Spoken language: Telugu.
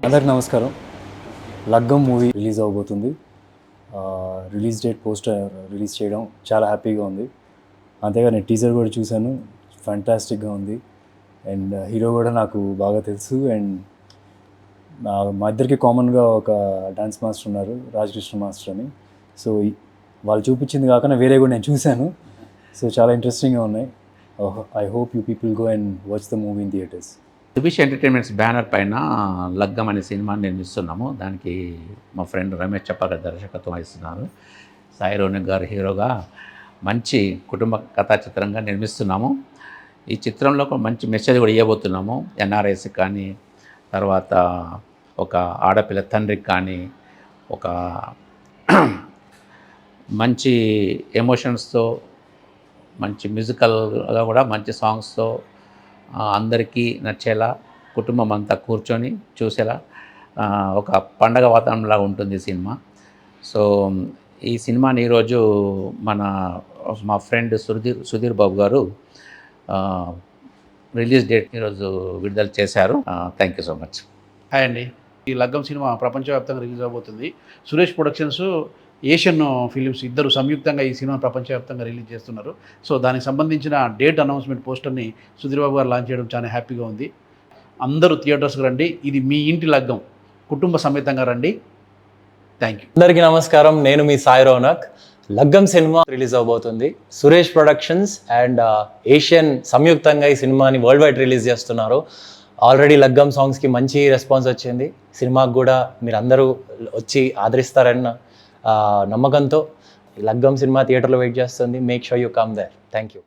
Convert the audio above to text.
అందరికి నమస్కారం. లగ్గం మూవీ రిలీజ్ అవబోతుంది. రిలీజ్ డేట్ పోస్టర్ రిలీజ్ చేయడం చాలా హ్యాపీగా ఉంది. అంతేగా నేను టీజర్ కూడా చూశాను, ఫ్యాంటాస్టిక్గా ఉంది. అండ్ హీరో కూడా నాకు బాగా తెలుసు. అండ్ మా ఇద్దరికి కామన్గా ఒక డాన్స్ మాస్టర్ ఉన్నారు, రాజకృష్ణ మాస్టర్ అని. సో వాళ్ళు చూపించింది కాకుండా వేరే కూడా నేను చూశాను. సో చాలా ఇంట్రెస్టింగ్గా ఉన్నాయి. I hope you people go and watch the movie in theatres. Subhish entertainments banner పైన లగ్గం అనే సినిమాని నిర్మిస్తున్నాము. దానికి మా ఫ్రెండ్ రమేష్ చప్పాగారు దర్శకత్వం వహిస్తున్నారు. సాయి రోనక్ గారు హీరోగా మంచి కుటుంబ కథా చిత్రంగా నిర్మిస్తున్నాము. ఈ చిత్రంలో ఒక మంచి మెసేజ్ కూడా ఇవ్వబోతున్నాము. ఎన్ఆర్ఐస్ కానీ, తర్వాత ఒక ఆడపిల్ల తండ్రికి కానీ, ఒక మంచి ఎమోషన్స్తో, మంచి మ్యూజికల్గా కూడా మంచి సాంగ్స్తో అందరికీ నచ్చేలా, కుటుంబం అంతా కూర్చొని చూసేలా ఒక పండగ వాతావరణంలాగా ఉంటుంది సినిమా. సో ఈ సినిమాని ఈరోజు మా ఫ్రెండ్ సుధీర్ బాబు గారు రిలీజ్ డేట్ ఈరోజు విడుదల చేశారు. Thank you so much. Hi అండి. ఈ లగ్గం సినిమా ప్రపంచవ్యాప్తంగా రిలీజ్ అవబోతుంది. సురేష్ ప్రొడక్షన్స్, ఏషియన్ ఫిలిమ్స్ ఇద్దరు సంయుక్తంగా ఈ సినిమా ప్రపంచవ్యాప్తంగా రిలీజ్ చేస్తున్నారు. సో దానికి సంబంధించిన డేట్ అనౌన్స్మెంట్ పోస్టర్ని సుధీర్ బాబు గారు లాంచ్ చేయడం చాలా హ్యాపీగా ఉంది. అందరూ థియేటర్స్కి రండి. ఇది మీ ఇంటి లగ్గం, కుటుంబ సమేతంగా రండి. Thank you. అందరికీ నమస్కారం. నేను మీ సాయి రోనక్. లగ్గం సినిమా రిలీజ్ అవబోతుంది. సురేష్ ప్రొడక్షన్స్ అండ్ ఏషియన్ సంయుక్తంగా ఈ సినిమాని వరల్డ్ వైడ్ రిలీజ్ చేస్తున్నారు. ఆల్రెడీ లగ్గం సాంగ్స్కి మంచి రెస్పాన్స్ వచ్చింది. సినిమాకి కూడా మీరు అందరూ వచ్చి ఆదరిస్తారన్న నమ్మకంతో లగ్గం సినిమా థియేటర్లో వెయిట్ చేస్తుంది. Make sure you come there. Thank you.